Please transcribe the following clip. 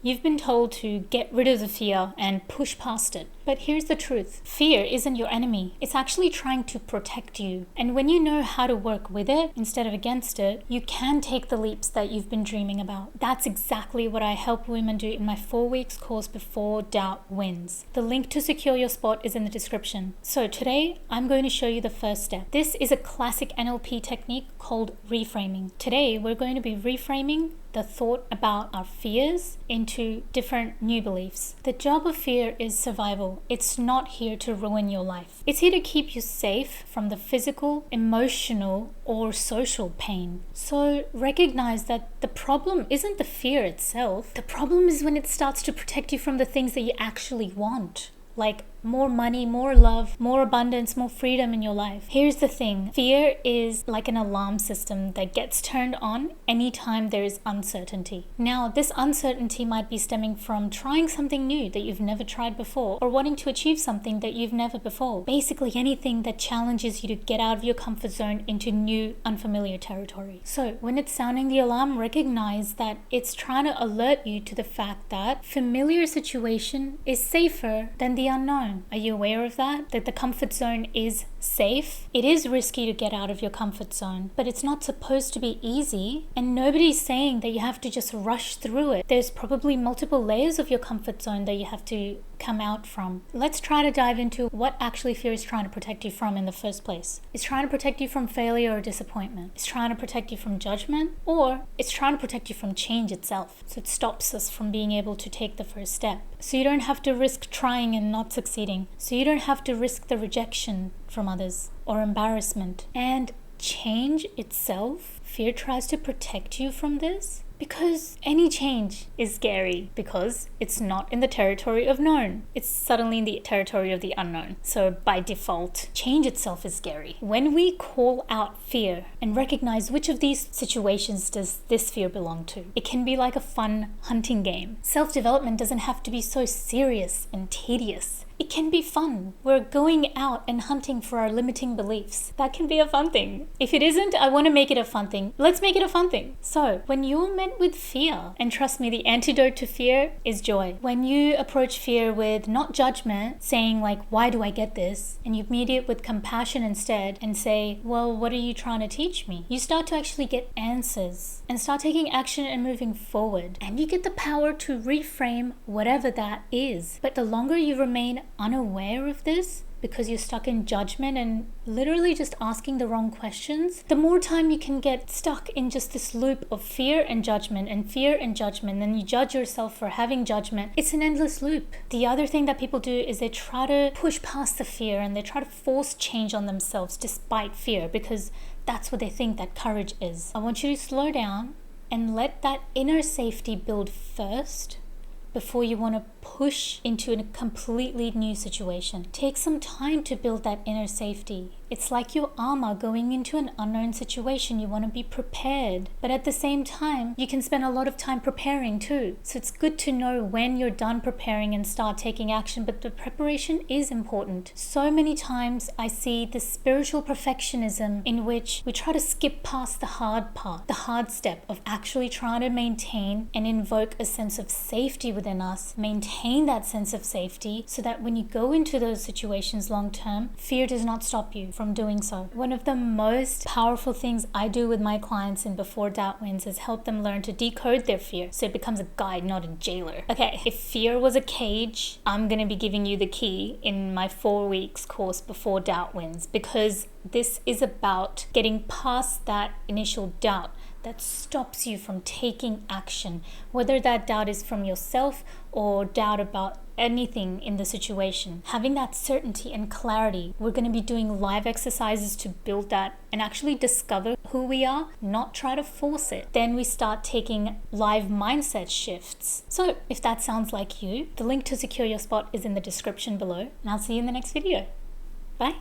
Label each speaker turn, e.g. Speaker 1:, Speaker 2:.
Speaker 1: You've been told to get rid of the fear and push past it. But here's the truth. Fear isn't your enemy. It's actually trying to protect you. And when you know how to work with it instead of against it, you can take the leaps that you've been dreaming about. That's exactly what I help women do in my 4 weeks course Before Doubt Wins. The link to secure your spot is in the description. So today, I'm going to show you the first step. This is a classic NLP technique called reframing. Today, we're going to be reframing the thought about our fears into different new beliefs. The job of fear is survival. It's not here to ruin your life. It's here to keep you safe from the physical, emotional, or social pain. So recognize that the problem isn't the fear itself. The problem is when it starts to protect you from the things that you actually want. Like more money, more love, more abundance, more freedom in your life. Here's the thing. Fear is like an alarm system that gets turned on anytime there is uncertainty. Now, this uncertainty might be stemming from trying something new that you've never tried before, or wanting to achieve something that you've never before. Basically, anything that challenges you to get out of your comfort zone into new, unfamiliar territory. So, when it's sounding the alarm, recognize that it's trying to alert you to the fact that familiar situation is safer than the unknown. Are you aware of that? That the comfort zone is safe? It is risky to get out of your comfort zone, but it's not supposed to be easy, and nobody's saying that you have to just rush through it. There's probably multiple layers of your comfort zone that you have to come out from. Let's try to dive into what actually fear is trying to protect you from in the first place. It's trying to protect you from failure or disappointment. It's trying to protect you from judgment, or it's trying to protect you from change itself. So it stops us from being able to take the first step. So you don't have to risk trying and not succeeding. So you don't have to risk the rejection from others or embarrassment. And change itself, fear tries to protect you from this. Because any change is scary because it's not in the territory of known. It's suddenly in the territory of the unknown. So by default, change itself is scary. When we call out fear and recognize which of these situations does this fear belong to, it can be like a fun hunting game. Self-development doesn't have to be so serious and tedious. It can be fun. We're going out and hunting for our limiting beliefs. That can be a fun thing. If it isn't, I want to make it a fun thing. Let's make it a fun thing. So, when you're met with fear, and trust me, the antidote to fear is joy. When you approach fear with not judgment, saying like, why do I get this? And you meet it with compassion instead and say, well, what are you trying to teach me? You start to actually get answers and start taking action and moving forward. And you get the power to reframe whatever that is. But the longer you remain unaware of this because you're stuck in judgment and literally just asking the wrong questions, the more time you can get stuck in just this loop of fear and judgment and fear and judgment. Then you judge yourself for having judgment. It's an endless loop. The other thing that people do is they try to push past the fear and they try to force change on themselves despite fear, because that's what they think that courage is. I want you to slow down and let that inner safety build first before you want to push into a completely new situation. Take some time to build that inner safety. It's like your armor going into an unknown situation. You want to be prepared, but at the same time, you can spend a lot of time preparing too. So it's good to know when you're done preparing and start taking action, but the preparation is important. So many times I see this spiritual perfectionism in which we try to skip past the hard part, the hard step of actually trying to maintain and invoke a sense of safety within us, maintain that sense of safety so that when you go into those situations long term, fear does not stop you from doing so. One of the most powerful things I do with my clients in Before Doubt Wins is help them learn to decode their fear so it becomes a guide, not a jailer. Okay, if fear was a cage, I'm going to be giving you the key in my 4 weeks course Before Doubt Wins, because this is about getting past that initial doubt that stops you from taking action, whether that doubt is from yourself or doubt about anything in the situation. Having that certainty and clarity, we're going to be doing live exercises to build that and actually discover who we are, not try to force it. Then we start taking live mindset shifts. So if that sounds like you, the link to secure your spot is in the description below, and I'll see you in the next video. Bye.